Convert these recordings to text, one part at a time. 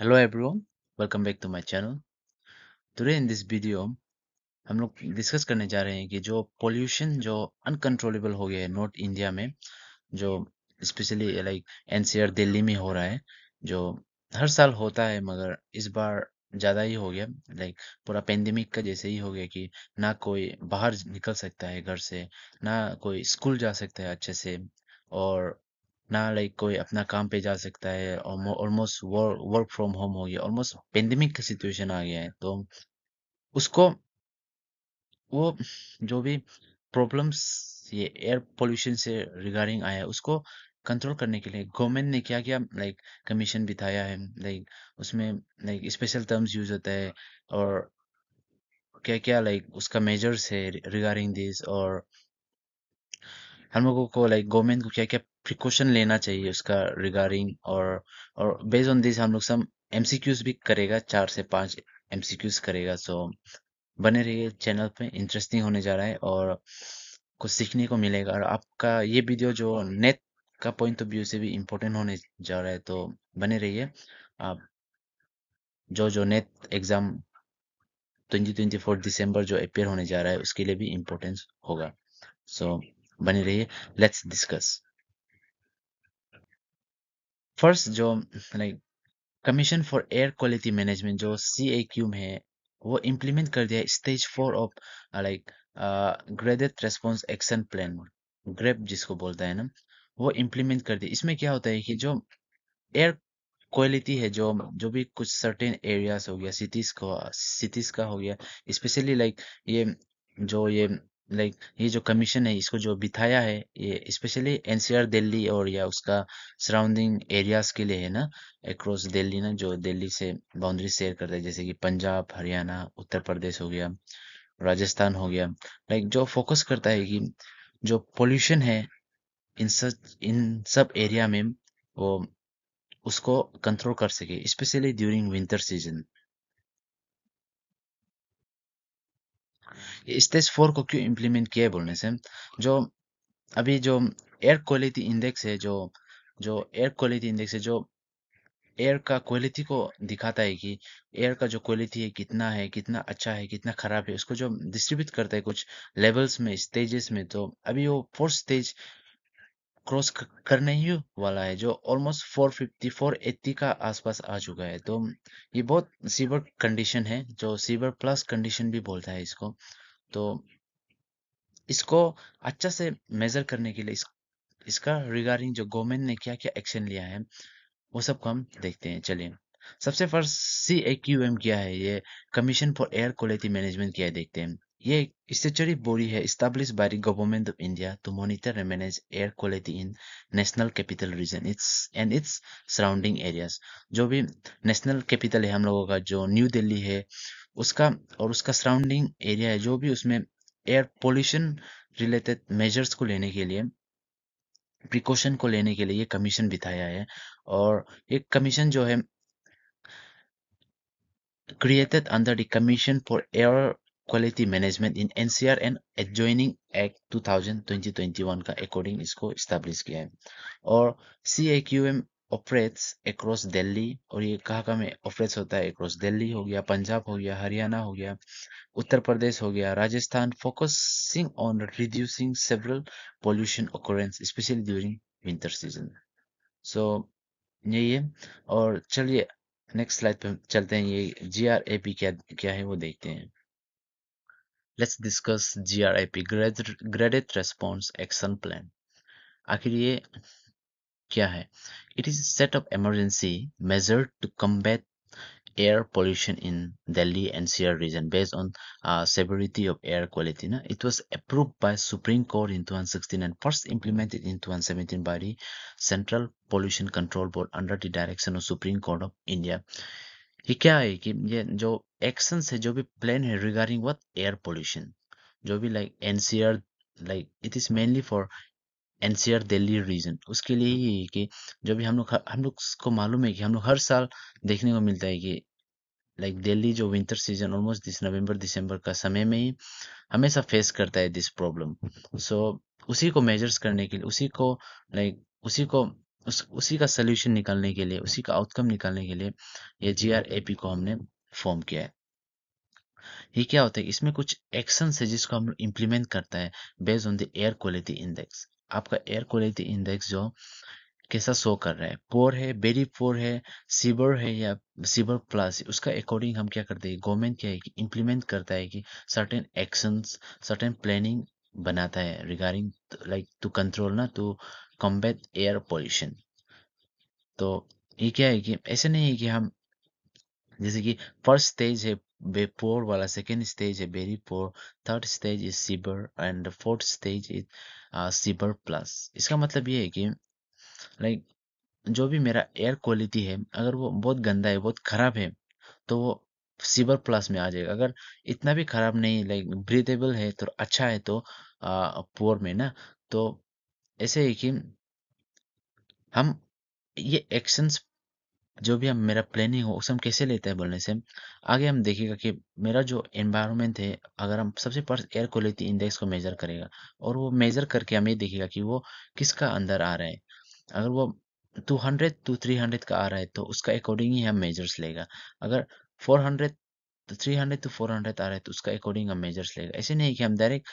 Hello everyone, welcome back to my channel. Today in this video हम लोग discuss करने जा रहे हैं कि जो पोल्यूशन जो अनकंट्रोलेबल हो गया है नॉर्थ इंडिया में, जो स्पेशली लाइक एनसीआर दिल्ली में हो रहा है, जो हर साल होता है मगर इस बार ज़्यादा ही हो गया। लाइक पूरा पेंडेमिक का जैसे ही हो गया कि ना कोई बाहर निकल सकता है घर से, ना कोई स्कूल जा सकता है अच्छे से, और ना लाइक कोई अपना काम पे जा सकता है। ऑलमोस्ट वर्क फ्रॉम होम हो गया, ऑलमोस्ट पेंडेमिक का सिचुएशन आ गया है। तो उसको वो जो भी प्रॉब्लम्स ये एयर पोल्यूशन से रिगार्डिंग आया है उसको कंट्रोल करने के लिए गवर्नमेंट ने क्या क्या लाइक कमीशन बिठाया है। लाइक उसमें लाइक स्पेशल टर्म्स यूज होता है, और क्या क्या लाइक उसका मेजर्स है रिगार्डिंग दिस, और हम लोगों को लाइक गवर्नमेंट को क्या क्या प्रिकॉशन लेना चाहिए उसका रिगार्डिंग। और बेस्ड ऑन दिस हम लोग सब एमसीक्यूज भी करेगा, 4 से 5 एमसीक्यूज करेगा। सो बने रहिए चैनल पे, इंटरेस्टिंग होने जा रहा है और कुछ सीखने को मिलेगा। और आपका ये वीडियो जो नेट का पॉइंट ऑफ व्यू से भी इम्पोर्टेंट होने जा रहा है, तो बने रहिए। आप जो नेट एग्जाम 2024 दिसंबर जो अपेयर होने जा रहा है उसके लिए भी इम्पोर्टेंस होगा। सो बने रहिए, लेट्स डिस्कस। फर्स्ट जो like commission for air quality management जो CAQ में है, वो इम्प्लीमेंट कर दिया stage 4 of like graded response action plan, GRAP जिसको बोलता है ना, वो इम्प्लीमेंट कर दिया। इसमें क्या होता है कि जो एयर क्वालिटी है, जो जो भी कुछ सर्टेन एरियाज हो गया, सिटीज का हो गया, स्पेशली लाइक ये ये लाइक ये जो कमीशन है इसको जो बिठाया है, ये स्पेशली एनसीआर दिल्ली और या उसका सराउंडिंग एरियाज के लिए है ना, अक्रॉस दिल्ली ना, जो दिल्ली से बाउंड्री शेयर करता है, जैसे कि पंजाब, हरियाणा, उत्तर प्रदेश हो गया, राजस्थान हो गया। लाइक जो फोकस करता है कि जो पोल्यूशन है इन सब एरिया में, वो उसको कंट्रोल कर सके, specially during winter season. Stage 4 को क्यों इम्प्लीमेंट किया है बोलने से, जो अभी जो एयर क्वालिटी इंडेक्स है, जो जो एयर क्वालिटी इंडेक्स है, जो एयर का क्वालिटी को दिखाता है कि एयर का जो क्वालिटी है कितना है, कितना अच्छा है, कितना खराब है, उसको जो डिस्ट्रीब्यूट करता है कुछ लेवल्स में, स्टेजेस में। तो अभी वो 4th स्टेज क्रॉस करने ही वाला है, जो ऑलमोस्ट 450 480 का आसपास आ चुका है। तो ये बहुत सीवियर कंडीशन है, जो सीवियर प्लस कंडीशन भी बोलता है इसको। तो इसको अच्छा से मेजर करने के लिए इसका रिगार्डिंग जो गवर्नमेंट ने क्या क्या एक्शन लिया है वो सब को हम देखते हैं। चलिए, सबसे फर्स्ट CAQM क्या है, ये commission for air quality management क्या है देखते हैं। ये स्टैट्यूटरी बॉडी है established by the government of India to monitor and manage air quality in national capital region its surrounding areas। जो भी नेशनल कैपिटल है हम लोगों का, जो न्यू दिल्ली है उसका, और उसका सराउंडिंग एरिया है, जो भी उसमें एयर पोल्यूशन रिलेटेड मेजर्स को लेने के लिए, प्रिकॉशन को लेने के लिए ये कमीशन बिठाया है। और ये कमीशन जो है created under the Commission for Air Quality Management in NCR and adjoining Act 2000 2021 का अकॉर्डिंग इसको establish किया है। और CAQM operates across दिल्ली, और ये कहाँ में ऑपरेट्स होता है, across दिल्ली हो गया, पंजाब हो गया, हरियाणा हो गया, उत्तर प्रदेश हो गया, Rajasthan, focusing on reducing several pollution occurrence especially during winter season। सो यही है। और चलिए नेक्स्ट स्लाइड पे चलते हैं, ये GRAP क्या क्या है वो देखते हैं। Let's discuss GRAP, graded response action plan. आखिर ये क्या है? It is set of emergency measure to combat air pollution in Delhi NCR region based on severity of air quality. Na? It was approved by Supreme Court in 2016 and first implemented in 2017 by the Central Pollution Control Board under the direction of Supreme Court of India। ये क्या है कि ये जो actions है, जो भी plan है रिगार्डिंग व्हाट एयर पोल्यूशन, जो भी like NCR, like it is mainly for NCR Delhi region, उसके लिए ही है कि जो भी हम लोग को मालूम है कि हम लोग हर साल देखने को मिलता है कि लाइक दिल्ली जो winter season almost this November December का समय में ही हमेशा फेस करता है दिस प्रॉब्लम। सो उसी को मेजर्स करने के लिए, उसी को उसी का सोल्यूशन निकालने के लिए, उसी का आउटकम निकालने के लिए ये GRAP को हमने फॉर्म किया है। ये क्या होता है, इसमें कुछ एक्शन है जिसको हम इम्प्लीमेंट करता है based on the air quality index. आपका एयर क्वालिटी इंडेक्स जो कैसा शो कर रहा है, पोर है, वेरी पोर है, सीवर है या सीवर प्लस, उसका अकॉर्डिंग हम क्या करते हैं, गवर्नमेंट क्या है कि इम्प्लीमेंट करता है कि सर्टेन एक्शंस, सर्टेन प्लानिंग बनाता है रिगार्डिंग लाइक टू कंट्रोल ना, टू कॉम्बैट एयर पोल्यूशन। तो ये क्या है कि ऐसे नहीं है कि हम जैसे कि फर्स्ट स्टेज है पोर वाला, सेकेंड स्टेज है very poor, third stage is severe and fourth stage is severe plus. इसका मतलब ये है कि लाइक जो भी मेरा एयर क्वालिटी है, अगर वो बहुत गंदा है, बहुत खराब है, तो वो सीवर प्लस में आ जाएगा। अगर इतना भी खराब नहीं, लाइक ब्रीथेबल है तो अच्छा है, तो पुअर में ना। तो ऐसे है कि हम ये एक्शंस जो भी हम मेरा प्लानिंग हो उसे हम कैसे लेते हैं बोलने से, आगे हम देखेगा कि मेरा जो एनवायरनमेंट है, अगर हम सबसे फर्स्ट एयर क्वालिटी इंडेक्स को मेजर करेगा, और वो मेजर करके हमें देखेगा कि वो किसका अंदर आ रहा है। अगर वो 200 to 300 का आ रहा है तो उसका अकॉर्डिंग ही हम मेजर्स लेगा। अगर 400 तो 300 to 400 आ रहा है तो उसका अकॉर्डिंग हम मेजर्स लेगा। ऐसे नहीं कि हम डायरेक्ट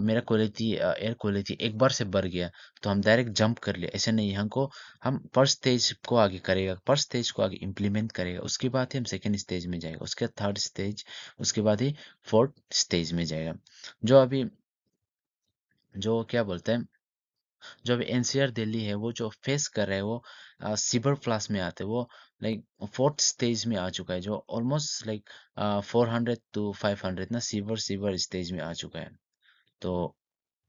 मेरा क्वालिटी एयर क्वालिटी एक बार से बढ़ गया तो हम डायरेक्ट जंप कर लिए, ऐसे नहीं। हमको हम फर्स्ट स्टेज को आगे करेगा, फर्स्ट स्टेज को आगे इम्प्लीमेंट करेगा, उसके बाद ही हम सेकेंड स्टेज में जाएगा, उसके बाद थर्ड स्टेज, उसके बाद ही फोर्थ स्टेज में जाएगा। जो अभी जो क्या बोलते हैं, जो अभी एनसीआर दिल्ली है वो जो फेस कर रहा है वो सीवर क्लास में आते हैं, वो लाइक फोर्थ स्टेज में आ चुका है, जो ऑलमोस्ट लाइक 400 to 500 ना सीवर सीवर स्टेज में आ चुका है। तो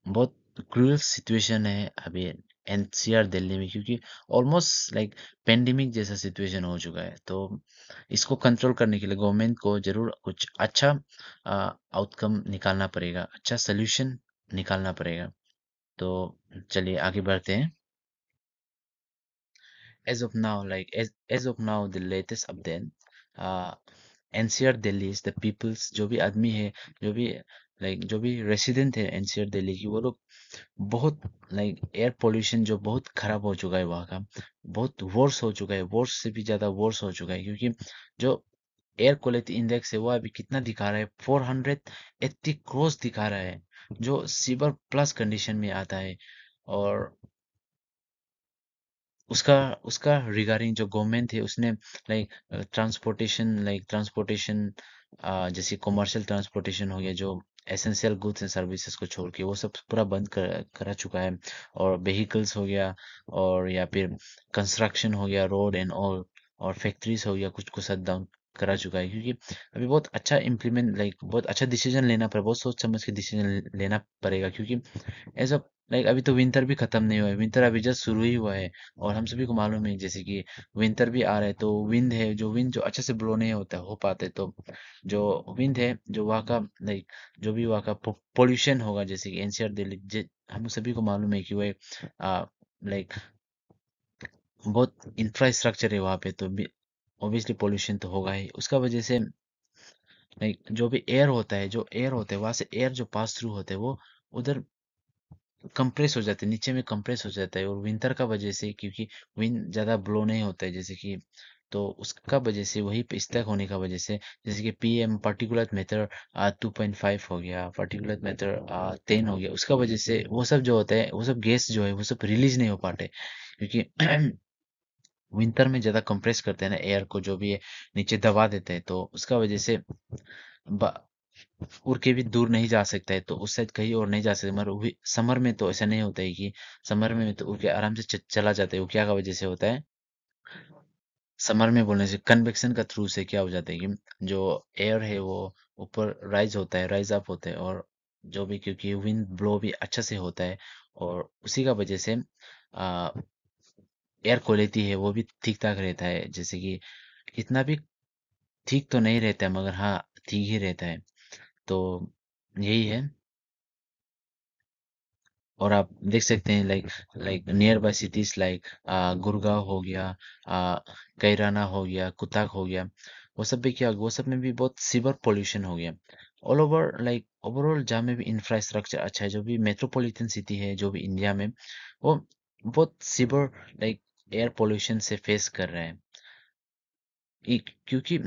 बहुत क्रूअल सिचुएशन है अभी एनसीआर दिल्ली में, क्योंकि ऑलमोस्ट लाइक पेंडेमिक जैसा सिचुएशन हो चुका है। तो इसको कंट्रोल करने के लिए गवर्नमेंट को जरूर कुछ अच्छा आउटकम निकालना पड़ेगा, अच्छा सोल्यूशन निकालना पड़ेगा। तो चलिए आगे बढ़ते हैं। As of now, as of now, the latest update, uh, NCR Delhi is the people's, जो भी आदमी है, जो भी जो भी रेसिडेंट है एनसीआर दिल्ली की, वो लोग बहुत एयर पोल्यूशन जो बहुत खराब हो चुका है वहाँ का, बहुत वर्स हो चुका है, वर्स से भी ज्यादा वर्स हो चुका है। क्योंकि जो एयर क्वालिटी इंडेक्स है वो अभी कितना दिखा रहा है, 480 क्रॉस दिखा रहा है, जो सीवर प्लस कंडीशन में आता है। और उसका उसका रिगार्डिंग जो गवर्नमेंट है उसने ट्रांसपोर्टेशन जैसे कमर्शियल ट्रांसपोर्टेशन हो गया, जो एसेंशियल गुड्स एंड सर्विसेज को छोड़ के वो सब पूरा बंद करा चुका है। और व्हीकल्स हो गया, और या फिर कंस्ट्रक्शन हो गया, रोड एंड ऑल, और फैक्ट्रीज हो गया, कुछ को शट डाउन करा चुका है। क्योंकि अभी बहुत अच्छा इम्प्लीमेंट बहुत अच्छा डिसीजन लेना पड़ेगा, बहुत सोच समझ के डिसीजन लेना पड़ेगा। क्योंकि ऐसा अभी तो विंटर भी खत्म नहीं हुआ है, विंटर अभी जस्ट शुरू ही हुआ है। और हम सभी को मालूम है जैसे कि विंटर भी आ रहा है, तो विंड है, जो विंड जो अच्छे से ब्लो नहीं होता हो पाते, तो जो विंड है, जो वहाँ का जो भी वहाँ का पोल्यूशन होगा, जैसे कि एनसीआर दिल्ली, हम सभी को मालूम है कि वो एक लाइक बहुत इंफ्रास्ट्रक्चर है वहाँ पे, तो ऑब्वियसली पोल्यूशन तो होगा ही। उसका वजह से जो भी एयर होता है, जो एयर होता है वहां से एयर जो पास थ्रू होते हैं वो उधर कंप्रेस हो जाते हैं, नीचे में कंप्रेस हो जाता है। और विंटर का वजह से, क्योंकि विंड ज्यादा ब्लो नहीं होता है जैसे कि, तो उसका वजह से वही पे स्टक होने का वजह से, जैसे कि पीएम पार्टिकुलर मैटर 2.5 हो गया, पार्टिकुलर मैटर 10 हो गया, उसका वजह से वो सब जो होता है, वो सब गैस जो है वो सब रिलीज नहीं हो पाते। क्योंकि विंटर में ज्यादा कंप्रेस करते हैं ना एयर को, जो भी है नीचे दबा देते हैं, तो उसका वजह से उड़ के भी दूर नहीं जा सकता है, तो उस साइड कहीं और नहीं जा सकते। मगर समर में तो ऐसा नहीं होता है कि समर में तो उड़ के आराम से चला जाता है। वो क्या का वजह से होता है, समर में बोलने से कन्वेक्शन का थ्रू से क्या हो जाता है कि जो एयर है वो ऊपर राइज होता है, राइज अप होता है, और जो भी क्योंकि विंड ब्लो भी अच्छा से होता है, और उसी का वजह से एयर क्वालिटी है वो भी ठीक ठाक रहता है। जैसे कि इतना भी ठीक तो नहीं रहता है, मगर हाँ ठीक ही रहता है। तो यही है। और आप देख सकते हैं नियर बाय सिटीज गुड़गांव हो गया, आ, कैराना हो गया, कुताक हो गया, वो सब भी क्या, वो सब में भी बहुत सीवर पोल्यूशन हो गया। ऑल ओवर ओवरऑल जहाँ में भी इंफ्रास्ट्रक्चर अच्छा है, जो भी मेट्रोपॉलिटन सिटी है जो भी इंडिया में, वो बहुत सीवर एयर पोल्यूशन से फेस कर रहा है। क्योंकि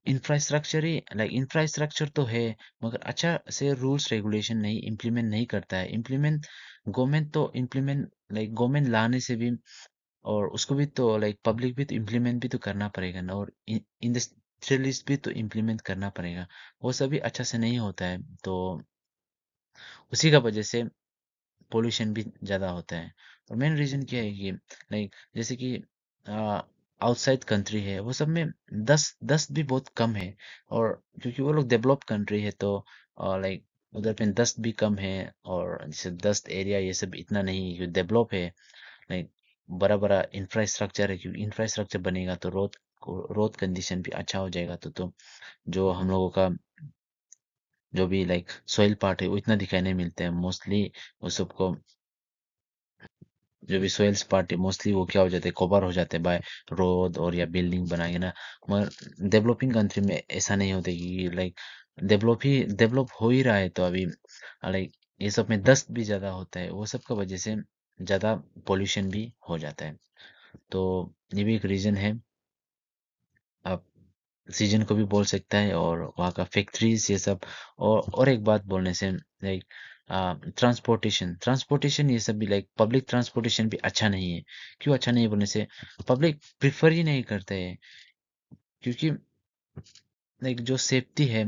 इंफ्रास्ट्रक्चर ही इंफ्रास्ट्रक्चर तो है, मगर अच्छा से रूल्स रेगुलेशन नहीं इम्प्लीमेंट नहीं करता है। इम्प्लीमेंट गवर्नमेंट तो इम्प्लीमेंट गवर्नमेंट लाने से भी, और उसको भी तो पब्लिक भी तो इम्प्लीमेंट भी तो करना पड़ेगा ना, और इंडस्ट्रियलिस्ट भी तो इम्प्लीमेंट करना पड़ेगा। वो सभी अच्छा से नहीं होता है, तो उसी का वजह से पोल्यूशन भी ज़्यादा होता है। और मेन रीज़न क्या है कि जैसे कि आउटसाइड कंट्री है, वो सब में दस दस भी बहुत कम है। और क्योंकि वो लोग डेवलप कंट्री है, तो उधर पे दस्त भी कम है। और जैसे दस्त एरिया ये सब इतना नहीं डेवलप है। लाइक बड़ा बड़ा इंफ्रास्ट्रक्चर है, क्योंकि इंफ्रास्ट्रक्चर बनेगा तो रोड कंडीशन भी अच्छा हो जाएगा, तो जो हम लोगों का जो भी सॉइल पार्ट है वो इतना दिखाई नहीं मिलता है मोस्टली। वो सबको जो भी सोइल्स पार्ट है मोस्टली वो क्या हो जाते हैं, कवर हो जाते हैं बाय रोड और या बिल्डिंग बनाएंगे ना। मगर डेवलपिंग कंट्री में ऐसा नहीं होता कि डेवलप हो ही रहा है, तो अभी ये सब में दस्त भी ज्यादा होता है, वो सब का वजह से ज्यादा पोल्यूशन भी हो जाता है। तो ये भी एक रीजन है। आप सीजन को भी बोल सकता है, और वहाँ का फैक्ट्रीज ये सब। और एक बात बोलने से लाइक ट्रांसपोर्टेशन ये सब भी पब्लिक ट्रांसपोर्टेशन भी अच्छा नहीं है। क्यों अच्छा नहीं है बोलने से, पब्लिक प्रिफर ही नहीं करते हैं। क्योंकि जो सेफ्टी है,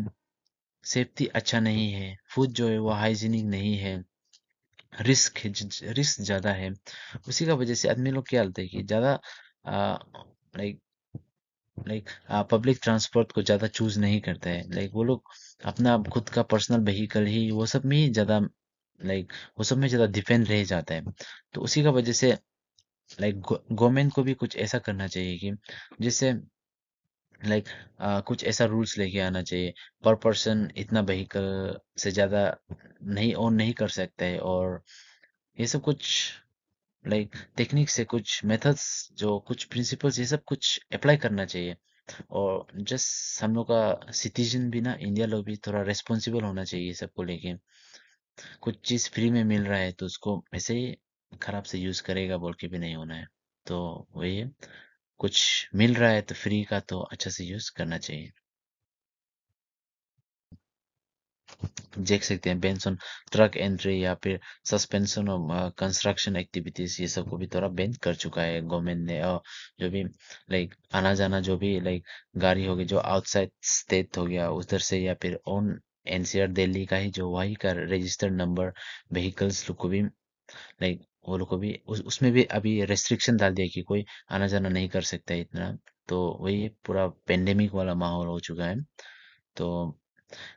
सेफ्टी अच्छा नहीं है, फूड जो है वो हाइजीनिक नहीं है, रिस्क ज्यादा है। उसी का वजह से आदमी लोग क्या होता है कि ज्यादा लाइक पब्लिक ट्रांसपोर्ट को ज्यादा चूज नहीं करते हैं। वो लोग अपना खुद का पर्सनल व्हीकल ही वो सब में ही ज्यादा वो सब में ज्यादा डिपेंड रह जाता है। तो उसी का वजह से गवर्नमेंट को भी कुछ ऐसा करना चाहिए कि जिससे कुछ ऐसा रूल्स लेके आना चाहिए। पर पर्सन इतना व्हीकल से ज्यादा नहीं ओन नहीं कर सकता है। और ये सब कुछ टेक्निक से कुछ मेथड्स जो कुछ प्रिंसिपल्स ये सब कुछ अप्लाई करना चाहिए। और जस्ट हम लोग का सिटीजन भी ना, इंडिया लोग भी थोड़ा रेस्पॉन्सिबल होना चाहिए सबको लेके। कुछ चीज फ्री में मिल रहा है तो उसको ऐसे ही खराब से यूज करेगा बोल के भी नहीं होना है। तो वही है, कुछ मिल रहा है तो फ्री का तो अच्छा से यूज करना चाहिए। देख सकते हैं बेंस ऑन ट्रक एंट्री या फिर सस्पेंशन ऑफ कंस्ट्रक्शन एक्टिविटीज, ये सब को भी थोड़ा बैन कर चुका है गवर्नमेंट ने। और जो भी आना जाना जो भी गाड़ी होगी जो आउटसाइड स्टेट हो गया उधर से, या फिर ऑन एनसीआर दिल्ली का ही जो वही का रजिस्टर्ड नंबर व्हीकल्स लोग को भी वो लोग को भी उसमें भी अभी रेस्ट्रिक्शन डाल दिया कि कोई आना जाना नहीं कर सकता है इतना। तो वही पूरा पेंडेमिक वाला माहौल हो चुका है। तो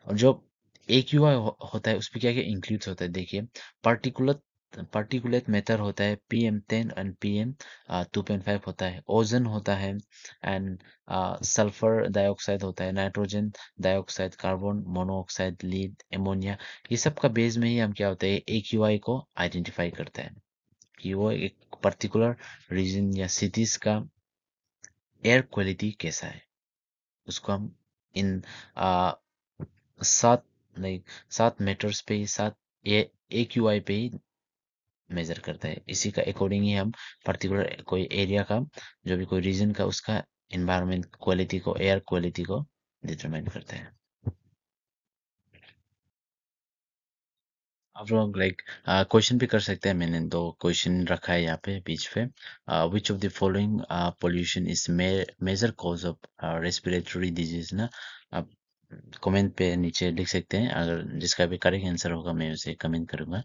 और जो एक युवा होता है उसमें क्या क्या इंक्लूड होता है देखिए। पार्टिकुलर पार्टिकुलेट मैटर होता है PM10 एंड PM2.5 होता है, ओजन होता है, एंड सल्फर डाइऑक्साइड होता है, nitrogen dioxide, carbon monoxide, lead, ammonia. ये सब का बेस में ही हम क्या होता है AQI को आइडेंटिफाई करते हैं कि वो एक पर्टिकुलर रीजन या सिटीज का एयर क्वालिटी कैसा है। उसको हम इन सात लाइक 7 मीटर्स पे ही, 7 AQI पे ही मेजर करता है। इसी का अकॉर्डिंग ही हम पर्टिकुलर कोई एरिया का जो भी कोई रीजन का उसका एनवायरनमेंट क्वालिटी को, एयर क्वालिटी को डिटरमाइन करते हैं। आप लोग क्वेश्चन भी कर सकते हैं। मैंने दो क्वेश्चन रखा है यहाँ पे बीच पे। Which of the following pollution is major cause of respiratory disease ना। आप कमेंट पे नीचे लिख सकते हैं, अगर जिसका भी करेक्ट आंसर होगा मैं उसे कमेंट करूंगा।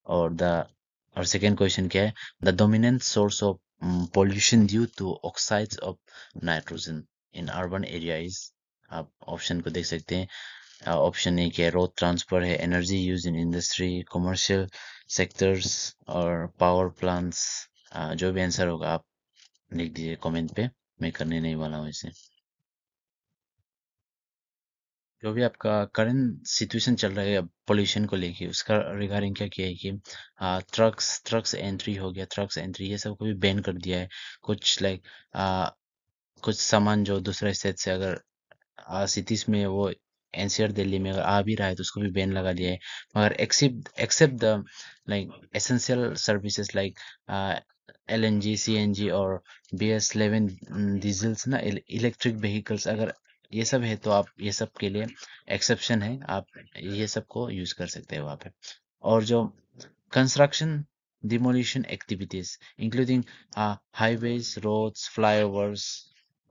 और द और सेकेंड क्वेश्चन क्या है, the dominant source of pollution due to oxides of nitrogen in urban area is. आप ऑप्शन को देख सकते हैं। ऑप्शन ए क्या है, रोड ट्रांसपोर्ट है, energy use in industry, commercial sectors, और पावर प्लांट्स। जो भी आंसर होगा आप लिख दीजिए कमेंट पे, मैं करने नहीं वाला हूँ इसे। जो भी आपका करंट सिचुएशन चल रहा है पोल्यूशन को लेके, उसका रिगार्डिंग क्या किया है कि ट्रक्स एंट्री हो गया, ट्रक्स एंट्री ये सब को भी बैन कर दिया है। कुछ कुछ सामान जो दूसरे स्टेट से अगर सिटीज में वो एनसीआर दिल्ली में अगर आ भी रहा है तो उसको भी बैन लगा दिया है। मगर except except the essential services LNG, CNG और BS11 डीजल्स ना, इलेक्ट्रिक व्हीकल्स, अगर ये सब है तो आप ये सब के लिए एक्सेप्शन है, आप ये सब को यूज कर सकते हैं वहाँ पे। और जो construction demolition activities including highways, roads, flyovers,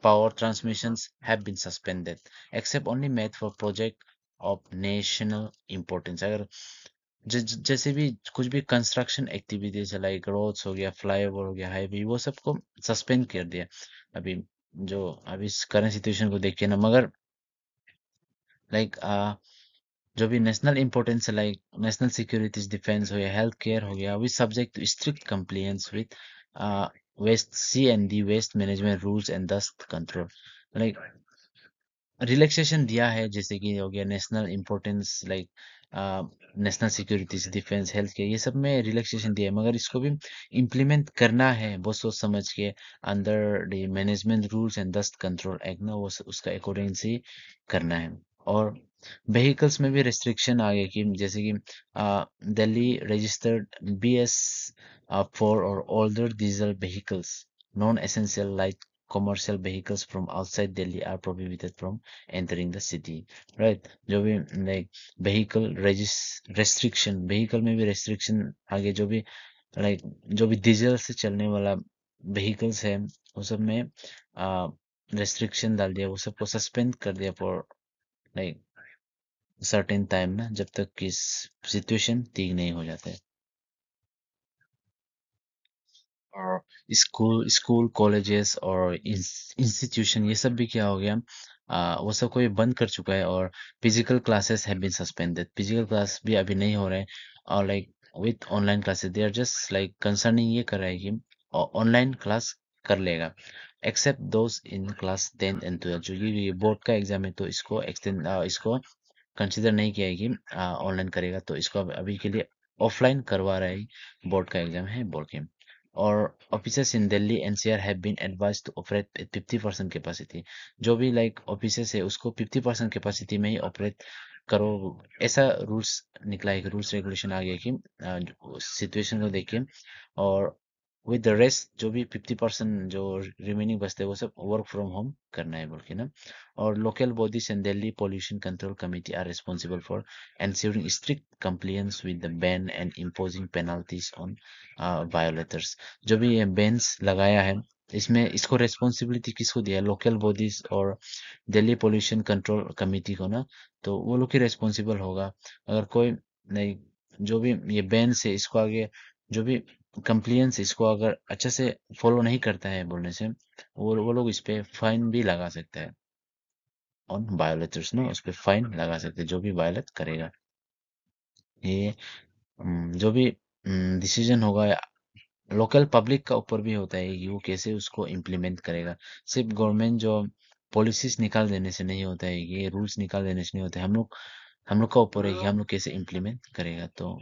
power transmissions have been suspended except only made for project of national importance। अगर जैसे भी कुछ भी कंस्ट्रक्शन एक्टिविटीज है, लाइक रोड्स हो गया, फ्लाईओवर हो गया, हाईवे, वो सबको सस्पेंड कर दिया अभी। जो अभी करंट सिचुएशन को देख के ना, मगर लाइक जो भी नेशनल इंपॉर्टेंस है, लाइक नेशनल सिक्योरिटीज, डिफेंस हो गया, हेल्थ केयर हो गया, be subject to strict compliance with waste C&D waste management rules and dust control. Like relaxation दिया है, जैसे कि हो गया national importance, like national securities, defence, health care, ये सब में रिलैक्सेशन दिया है, मगर इसको भी इम्प्लीमेंट करना है बहुत सोच समझ के, under the management rules and dust control act ना, वो उसका अकॉर्डिंग से करना है। और व्हीकल्स में भी रेस्ट्रिक्शन आ गया कि जैसे कि दिल्ली रजिस्टर्ड BS4 और older diesel vehicles non essential like commercial vehicles from outside Delhi are prohibited from entering the city, right? जो भी लाइक व्हीकल रेस्ट्रिक्शन, व्हीकल में भी रेस्ट्रिक्शन आगे, जो भी लाइक जो भी डीजल से चलने वाला व्हीकल्स है, वो सब में रेस्ट्रिक्शन डाल दिया, वो सबको सस्पेंड कर दिया फॉर लाइक सर्टेन टाइम ना, जब तक कि सिचुएशन ठीक नहीं हो जाता है। और स्कूल कॉलेजेस और इंस्टीट्यूशन, ये सब भी क्या हो गया, वो सब को भी बंद कर चुका है। और physical classes have been suspended, physical class भी अभी नहीं हो रहे हैं। और like with online classes they are just like concerning, ये कर रहा है कि ऑनलाइन क्लास कर लेगा, except those in class 10 and 12, जो ये बोर्ड का एग्जाम है तो इसको एक्सटेंड, इसको कंसिडर नहीं किया है कि ऑनलाइन करेगा, तो इसको अभी के लिए ऑफलाइन करवा रहा है, बोर्ड का एग्जाम है बोल के। और officers in Delhi NCR have been advised to operate at 50% capacity, जो भी लाइक ऑफिसर्स है उसको 50% कैपेसिटी में ही ऑपरेट करो, ऐसा रूल्स निकला है, रूल्स रेगुलेशन आ गया कि सिचुएशन को देख के। और विद द रेस्ट जो भी 50% जो रिमेनिंग बचते हैं, वो सब वर्क फ्रॉम होम करना है बोल के ना। और local bodies and Delhi pollution control committee are responsible for ensuring strict compliance with the ban and imposing penalties on violators। जो भी ये बैन्स लगाया है, इसमें इसको रेस्पॉन्सिबिलिटी किसको दिया है? लोकल बॉडीज और दिल्ली पोल्यूशन कंट्रोल कमेटी को ना। तो वो लोग ही रेस्पॉन्सिबल होगा। अगर कोई नहीं, जो भी ये बैन्स है, इसको आगे जो भी कंप्लियंस, इसको अगर अच्छे से फॉलो नहीं करता है बोलने से, वो लोग इस पे फाइन भी लगा सकता है। ऑन वायोलेटर्स ना, उस पे फाइन लगा सकते हैं जो भी वायलेट करेगा। ये जो भी डिसीजन होगा लोकल पब्लिक का ऊपर भी होता है कि वो कैसे उसको इम्प्लीमेंट करेगा। सिर्फ गवर्नमेंट जो पॉलिसीज निकाल देने से नहीं होता है, ये रूल्स निकाल देने से नहीं होता है, हम लोग का ऊपर है कि हम लोग कैसे इम्प्लीमेंट करेगा। तो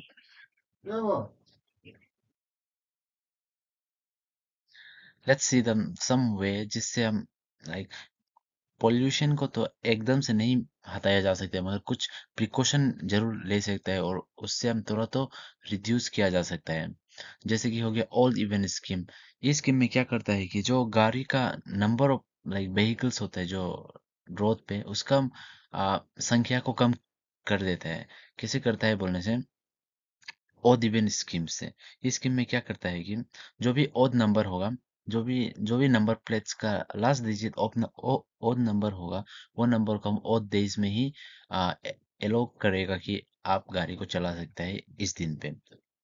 लेट्स सी द सम वे जिससे हम लाइक पॉल्यूशन को तो एकदम से नहीं हटाया जा सकता है, मगर कुछ प्रिकॉशन जरूर ले सकता है, और उससे हम थोड़ा तो रिड्यूस किया जा सकता है। जैसे कि हो गया ऑल इवन स्कीम। ये स्कीम में क्या करता है कि जो गाड़ी का नंबर ऑफ लाइक व्हीकल्स होता है जो रोड पे, उसका संख्या को कम कर देता है। कैसे करता है बोलने से, ओड इवन स्कीम से। इस स्कीम में क्या करता है कि जो भी ओड नंबर होगा, जो भी नंबर प्लेट्स का लास्ट डिजिट ओड नंबर होगा, वो नंबर को हम ओड डेज में ही एलो करेगा कि आप गाड़ी को चला सकता है इस दिन पे,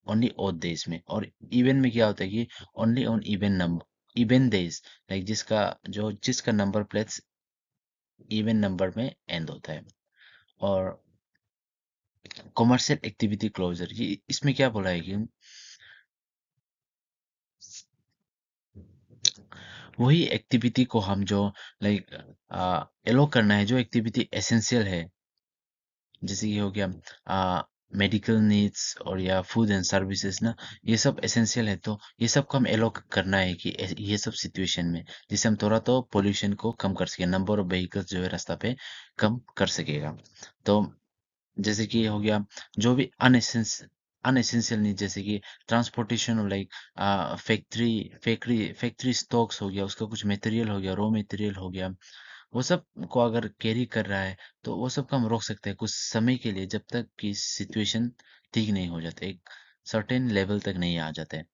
ओनली ओड डेज में। और इवन में क्या होता है कि only on even days, like जिसका नंबर प्लेट्स इवन नंबर में एंड होता है। और कॉमर्शियल एक्टिविटी क्लोजर, ये इसमें क्या बोला है कि वही एक्टिविटी को हम जो लाइक एलो करना है, जो एक्टिविटी एसेंशियल है, जैसे कि हो गया मेडिकल नीड्स और या फूड एंड सर्विसेज ना, ये सब एसेंशियल है, तो ये सब को हम एलो करना है कि ये सब सिचुएशन में, जिससे हम थोड़ा तो पोल्यूशन को कम कर सके, नंबर ऑफ व्हीकल्स जो है रास्ता पे कम कर सकेगा। तो जैसे कि हो गया जो भी अनएसेंशियल नीड जैसे कि ट्रांसपोर्टेशन और लाइक फैक्ट्री स्टॉक्स हो गया, उसका कुछ मटेरियल हो गया, रॉ मटेरियल हो गया, वो सब को अगर कैरी कर रहा है तो वो सब का हम रोक सकते हैं कुछ समय के लिए, जब तक कि सिचुएशन ठीक नहीं हो जाता, एक सर्टेन लेवल तक नहीं आ जाता है।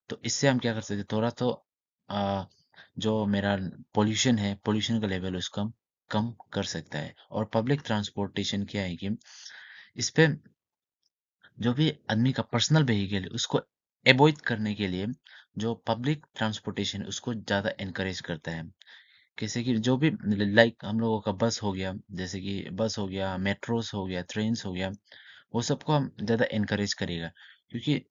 तो इससे हम क्या कर सकते हैं, थोड़ा तो आ, जो मेरा पोल्यूशन है, पोल्यूशन का लेवल उसको हम कम कर सकता है। और पब्लिक ट्रांसपोर्टेशन क्या है कि इस पे जो भी आदमी का पर्सनल व्हीकल है उसको अवॉइड करने के लिए जो पब्लिक ट्रांसपोर्टेशन है उसको ज़्यादा एनकरेज करता है। जैसे कि जो भी लाइक हम लोगों का बस हो गया, जैसे कि बस हो गया, मेट्रोस हो गया, ट्रेन्स हो गया, वो सबको हम ज़्यादा एनकरेज करेगा, क्योंकि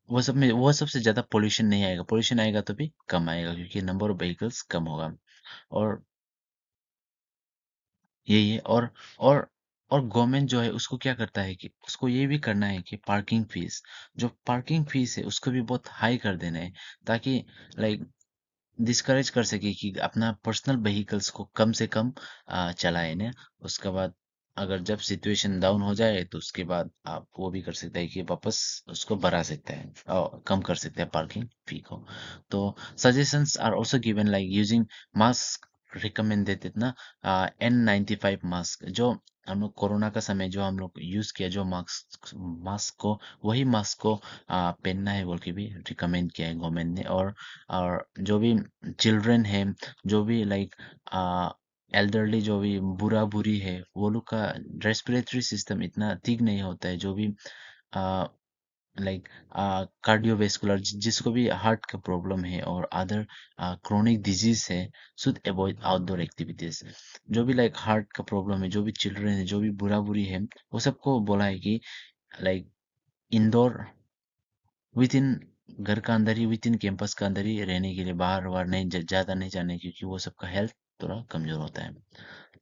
वो सबसे ज़्यादा पोल्यूशन नहीं आएगा, पोल्यूशन आएगा तो भी कम आएगा क्योंकि नंबर ऑफ व्हीकल्स कम होगा। और यही है। और और गवर्नमेंट जो है उसको क्या करता है कि उसको ये भी करना है कि पार्किंग फीस है उसको भी बहुत हाई कर देना है, ताकि लाइक डिस्करेज कर सके कि अपना पर्सनल व्हीकल्स को कम से कम चलाए ना। उसके बाद अगर जब सिचुएशन डाउन हो जाए तो उसके बाद आप वो भी कर सकते हैं कि वापस उसको बढ़ा सकते हैं और कम कर सकते हैं पार्किंग फी को। तो suggestions are also given like using mask recommended ना, N95 मास्क, जो हम लोग कोरोना का समय जो हम लोग यूज किया, जो मास्क मास्क को वही मास्क को पहनना है बोल के भी रिकमेंड किया है गवर्नमेंट ने। और जो भी चिल्ड्रन है, जो भी लाइक एल्डरली, जो भी बुरा बुरी है, वो लोग का रेस्पिरेटरी सिस्टम इतना ठीक नहीं होता है, जो भी लाइक कार्डियोवेस्कुलर जिसको भी हार्ट का प्रॉब्लम है और अदर क्रोनिक डिजीज है, शुड अवॉइड आउटडोर एक्टिविटीज। जो भी लाइक हार्ट का प्रॉब्लम है, जो भी चिल्ड्रन है, जो भी बुरा बुरी है, वो सबको बोला है कि लाइक इंडोर विद इन घर का अंदर ही, विद इन कैंपस का अंदर ही रहने के लिए, बाहर बाहर नहीं ज्यादा नहीं जाने, क्योंकि वो सबका हेल्थ थोड़ा कमजोर होता है।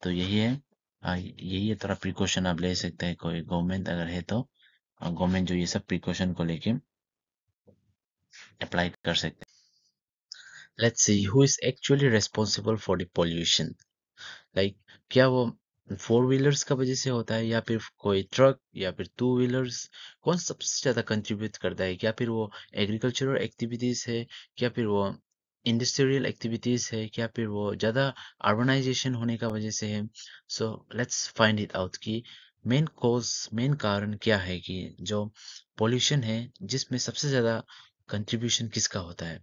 तो यही है, यही है, थोड़ा प्रिकॉशन आप ले सकते हैं, कोई गवर्नमेंट अगर है तो गवर्नमेंट जो ये सब प्रिकॉशन को लेके अप्लाई कर सकते हैं। Let's see who is actually responsible for the pollution. Like क्या वो फोर व्हीलर्स का वजह से होता है, या फिर कोई ट्रक, या फिर टू व्हीलर्स, कौन सबसे ज्यादा कंट्रीब्यूट करता है? क्या फिर वो एग्रीकल्चरल एक्टिविटीज है, क्या फिर वो इंडस्ट्रियल एक्टिविटीज है, क्या फिर वो ज्यादा अर्बनाइजेशन होने का वजह से है? So let's find it out कि मेन कारण क्या है कि जो पोल्यूशन है जिसमें सबसे ज्यादा कंट्रीब्यूशन किसका होता है।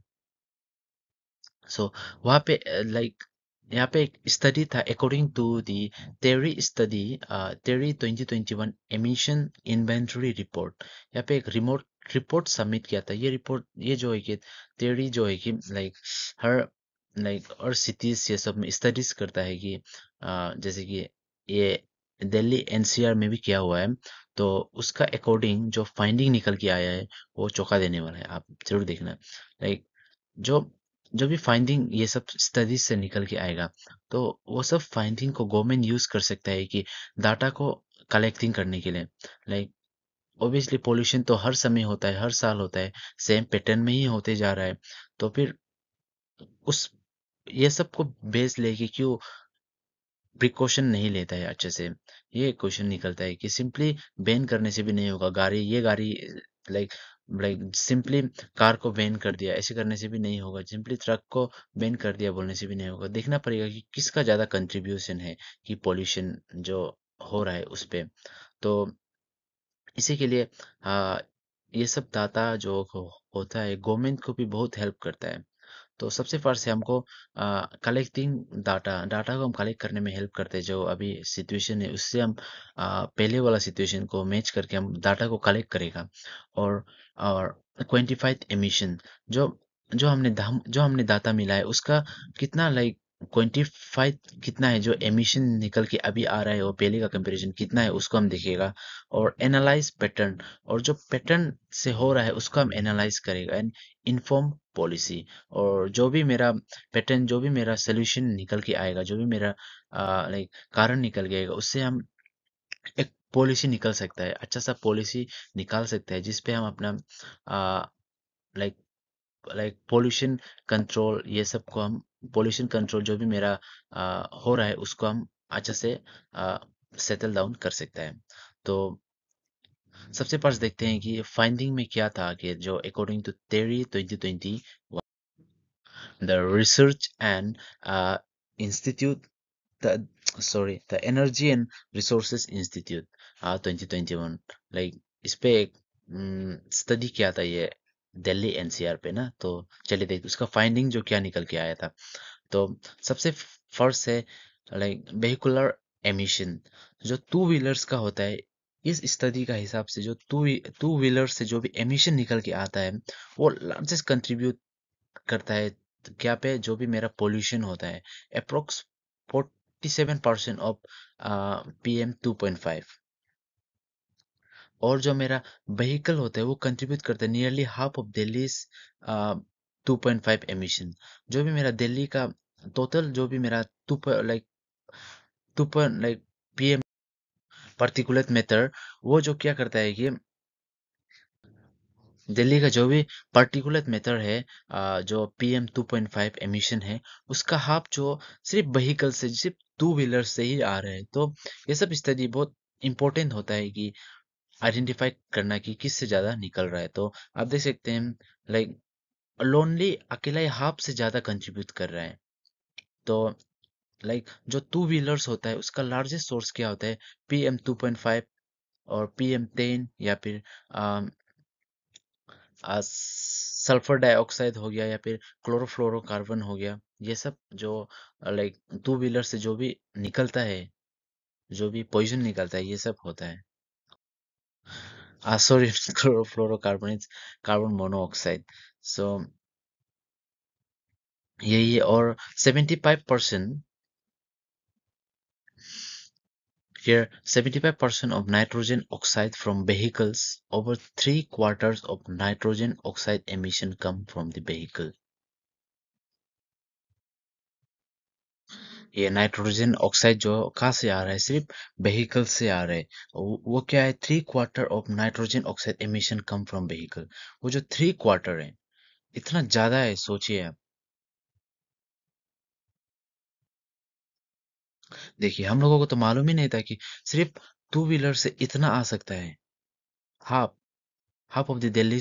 सो वहाँ पे लाइक यहाँ पे एक स्टडी था, according to the TERI study, TERI 2021 emission inventory report. यहाँ पे एक रिमोट रिपोर्ट सबमिट किया था। ये रिपोर्ट, ये जो है कि टेरी जो है कि हर और सिटीज ये सब में स्टडीज करता है कि जैसे कि ये दिल्ली एनसीआर में भी किया हुआ है। तो उसका अकॉर्डिंग जो फाइंडिंग निकल के आया है वो चौंका देने वाला है, आप जरूर देखना। लाइक जो जो भी फाइंडिंग ये सब स्टडीज से निकल के आएगा, तो वो सब फाइंडिंग को गवर्नमेंट यूज कर सकता है कि डाटा को कलेक्टिंग करने के लिए। लाइक ऑब्वियसली पोल्यूशन तो हर समय होता है, हर साल होता है, सेम पैटर्न में ही होते जा रहा है। तो फिर उस ये सब को बेस लेके क्यों प्रिकॉशन नहीं लेता है अच्छे से? ये क्वेश्चन निकलता है कि सिंपली बैन करने से भी नहीं होगा। गाड़ी लाइक सिंपली कार को बैन कर दिया, ऐसे करने से भी नहीं होगा। सिंपली ट्रक को बैन कर दिया बोलने से भी नहीं होगा। देखना पड़ेगा कि किसका ज्यादा कंट्रीब्यूशन है कि पोल्यूशन जो हो रहा है उस पे। तो इसी के लिए आ, ये सब डाटा जो होता है गवर्नमेंट को भी बहुत हेल्प करता है। तो सबसे फर्स्ट है हमको कलेक्टिंग डाटा को हम कलेक्ट करने में हेल्प करते हैं। जो अभी सिचुएशन है उससे हम पहले वाला सिचुएशन को मैच करके हम डाटा को कलेक्ट करेगा। और और क्वांटिफाइड एमिशन, जो जो हमने डाटा मिला है उसका कितना लाइक क्वांटिफाइड कितना है, जो एमिशन निकल के अभी आ रहा है और पहले का कंपैरिजन कितना है उसको हम देखेगा। और एनालाइज पैटर्न, और जो पैटर्न से हो रहा है उसको हम एनालाइज करेगा एंड इन्फॉर्म पॉलिसी। और जो भी मेरा पैटर्न, जो भी मेरा सोल्यूशन निकल के आएगा, जो भी मेरा लाइक कारण निकल के आएगा, उससे हम एक पॉलिसी निकल सकता है, अच्छा सा पॉलिसी निकाल सकते हैं जिसपे हम अपना लाइक पोल्यूशन कंट्रोल, ये सब को हम पोल्यूशन कंट्रोल जो भी मेरा हो रहा है उसको हम अच्छे से सेटल डाउन कर सकते हैं। तो सबसे फर्स्ट देखते हैं कि फाइंडिंग में क्या था कि जो according to TERI 2020 the research and institute the the Energy and Resources Institute 2021 like इस पे एक स्टडी किया था ये दिल्ली एनसीआर पे ना। तो चलिए देखते उसका फाइंडिंग जो क्या निकल के आया था। तो सबसे फर्स्ट है लाइक वेहिकुलर एमिशन जो टू व्हीलर्स का होता है। इस स्टडी का हिसाब से जो टू व्हीलर से जो भी एमिशन निकल के आता है वो लार्जेस्ट कंट्रीब्यूट करता है क्या पे जो भी मेरा पोल्यूशन होता है अप्रोक्स 47% ऑफ PM2.5। और जो मेरा व्हीकल होता है वो कंट्रीब्यूट करता है nearly half of Delhi 2.5 emission. जो भी मेरा दिल्ली का टोटल जो भी मेरा two point like PM particulate matter वो जो क्या करता है कि दिल्ली का जो भी पार्टिकुलेट मैटर है जो PM2.5 एमिशन है उसका हाफ जो सिर्फ व्हीकल से सिर्फ टू व्हीलर से ही आ रहे हैं। तो ये सब स्टडी बहुत इंपॉर्टेंट होता है कि आइडेंटिफाई करना कि किससे ज्यादा निकल रहा है। तो आप देख सकते हैं लाइक लोनली अकेला ही हाफ से ज्यादा कंट्रीब्यूट कर रहा है। तो लाइक जो टू व्हीलर्स होता है उसका लार्जेस्ट सोर्स क्या होता है PM2.5 और PM10 या फिर सल्फर डाइऑक्साइड हो गया या फिर क्लोरोफ्लोरोकार्बन हो गया। ये सब जो लाइक टू व्हीलर से जो भी निकलता है जो भी पॉइजन निकलता है ये सब होता है। Sorry chlorofluorocarbon is carbon monoxide. So यही है। और 75% here 75% of nitrogen oxide from vehicles, over 3/4 of nitrogen oxide emission come from the vehicle। ये नाइट्रोजन ऑक्साइड जो कहाँ से आ रहा है सिर्फ व्हीकल से आ रहा है। वो क्या है 3/4 of nitrogen oxide emission come from vehicle. वो जो 3/4 है इतना ज्यादा है सोचिए आप। देखिए हम लोगों को तो मालूम ही नहीं था कि सिर्फ टू व्हीलर से इतना आ सकता है। Half half of the Delhi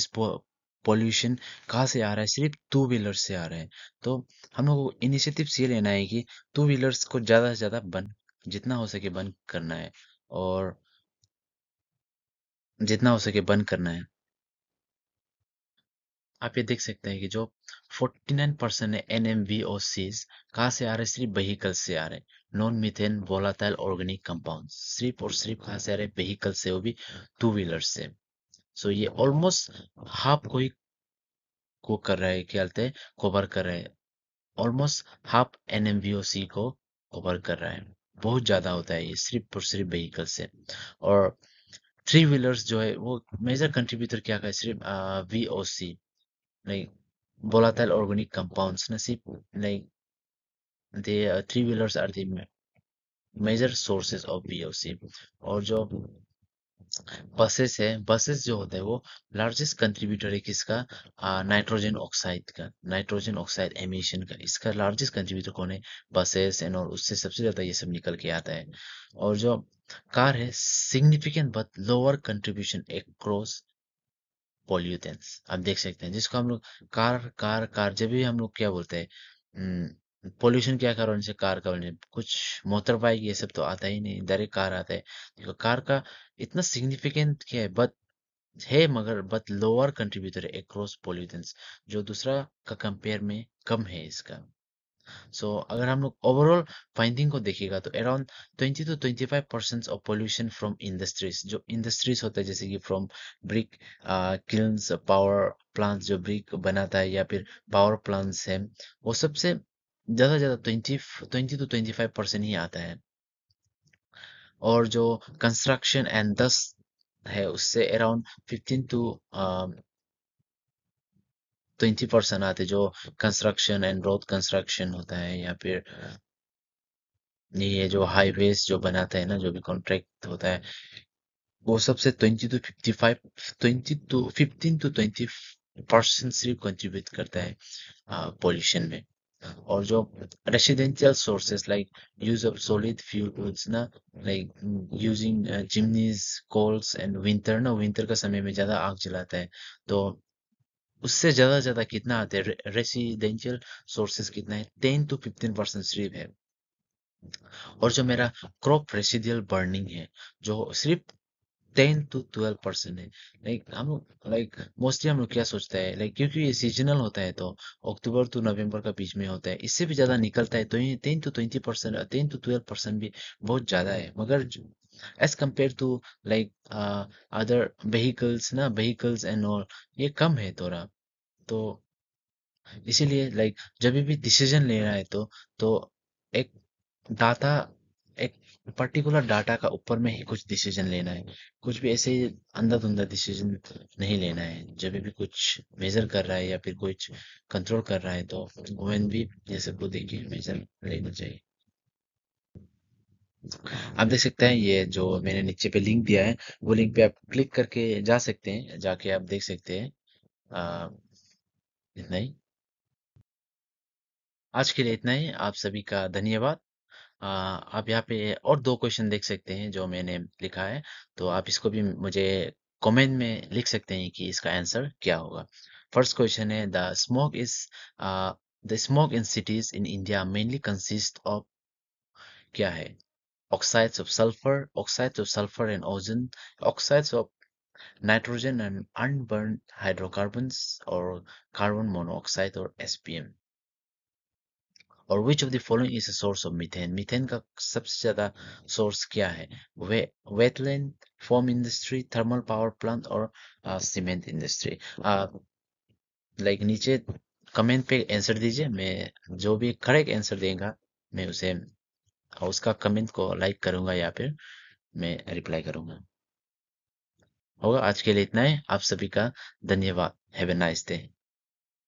pollution कहाँ से आ रहा है सिर्फ टू व्हीलर से आ रहा है। तो हम लोगों को इनिशिएटिव ये लेना है कि टू व्हीलर्स को ज्यादा से ज्यादा बंद जितना हो सके बंद करना है। और जितना हो सके बंद करना है। आप ये देख सकते हैं कि जो 49% है NMVOCs कहाँ से आ रहे हैं सिर्फ व्हीकल से आ रहे हैं। Non methane volatile organic compound सिर्फ और सिर्फ कहाँ से आ रहे हैं व्हीकल से वो भी टू व्हीलर से। सो ये ऑलमोस्ट हाफ को ही को कर रहा है क्या कहते हैं कवर कर रहा है। ऑलमोस्ट हाफ NMVOC को कवर कर रहा है। बहुत ज्यादा होता है ये सिर्फ और सिर्फ व्हीकल से। और थ्री व्हीलर्स जो है वो मेजर कंट्रीब्यूटर क्या है सिर्फ VOC like volatile organic compounds na si like the three wheelers are the major sources of VOC। और जो बसेस है बसेस जो होता है वो लार्जेस्ट कंट्रीब्यूटर है किसका नाइट्रोजन ऑक्साइड का नाइट्रोजन ऑक्साइड एमिशन का। इसका लार्जेस्ट कंट्रीब्यूटर कौन है बसेस एंड और उससे सबसे ज्यादा ये सब निकल के आता है। और जो कार है significant but lower contribution across pollutants. आप देख सकते हैं जिसको हम लोग कार कार कार जब भी हम लोग क्या बोलते हैं पोल्यूशन क्या कारण से कार का वजह कुछ मोटर बाइक ये सब तो आता ही नहीं डायरेक्ट कार आता है। देखो कार का इतना सिग्निफिकेंट क्या है बट है मगर बट लोअर कंट्रीब्यूटर है अक्रॉस पॉल्यूटेंट्स जो दूसरा का कंपेयर में कम है इसका। सो अगर हम लोग ओवरऑल फाइंडिंग को देखिएगा तो around 20 to 25% of pollution from industries जो इंडस्ट्रीज होता है जैसे कि फ्रॉम ब्रिक किल्न्स पावर प्लांट्स जो ब्रिक बनाता है या फिर पावर प्लांट्स है वो सबसे ज्यादा 20 to 25% ही आता है। और जो कंस्ट्रक्शन एंड दस है उससे अराउंड 15 to 20% आते जो कंस्ट्रक्शन एंड रोड कंस्ट्रक्शन होता है या फिर ये जो हाईवेज जो बनाता है ना जो भी कॉन्ट्रैक्ट होता है वो सबसे 15 to 20% सिर्फ कंट्रीब्यूट करता है पोल्यूशन में। और जो residential sources like use of solid fuel woods ना, like using chimneys, coals and winter ना, विंटर का समय में ज्यादा आग जलाता है, तो उससे ज्यादा कितना आते हैं, रेसिडेंशियल सोर्सेस कितना है, 10 to 15% सिर्फ है। और जो मेरा क्रॉप रेसिडियल बर्निंग है, जो सिर्फ 10 to 12% है। लाइक हम लोग, लाइक मोस्टली हम लोग क्या सोचते हैं, लाइक क्योंकि ये सीजनल होता है, तो अक्टूबर टू नवंबर का बीच में होता है, इससे भी ज्यादा निकलता है, तो ये 10 to 20%, 10 to 12% भी बहुत ज्यादा है। मगर as compared to like other vehicles ना, व्हीकल्स एंड ऑल, ये कम है थोड़ा। तो इसीलिए लाइक जब भी डिसीजन लेना है, तो एक डाटा, एक पर्टिकुलर डाटा का ऊपर में ही कुछ डिसीजन लेना है। कुछ भी ऐसे अंधा-धुंधा डिसीजन नहीं लेना है। जब भी कुछ मेजर कर रहा है या फिर कुछ कंट्रोल कर रहा है, तो व्हेन भी ये सब को देख के मेजर लेना चाहिए। आप देख सकते हैं, ये जो मैंने नीचे पे लिंक दिया है, वो लिंक पे आप क्लिक करके जा सकते हैं, जाके आप देख सकते हैं। आ, इतना ही। आज के लिए इतना ही। आप सभी का धन्यवाद। आप यहाँ पे और दो क्वेश्चन देख सकते हैं जो मैंने लिखा है, तो आप इसको भी मुझे कमेंट में लिख सकते हैं कि इसका आंसर क्या होगा। फर्स्ट क्वेश्चन है, the smoke in cities in India mainly consist of, क्या है? Oxides of sulphur and ozone, oxides of nitrogen and unburnt hydrocarbons, और कार्बन मोनोऑक्साइड और एसपीएम। और which of the following is a source of methane? Methane का सबसे ज्यादा सोर्स क्या है? वे wetland, foam industry, thermal power plant और सीमेंट इंडस्ट्री। लाइक नीचे कमेंट पे आंसर दीजिए, मैं जो भी करेक्ट आंसर देगा, मैं उसे उसका कमेंट को लाइक करूंगा या फिर मैं रिप्लाई करूंगा। होगा। आज के लिए इतना है। आप सभी का धन्यवाद। Have a nice day.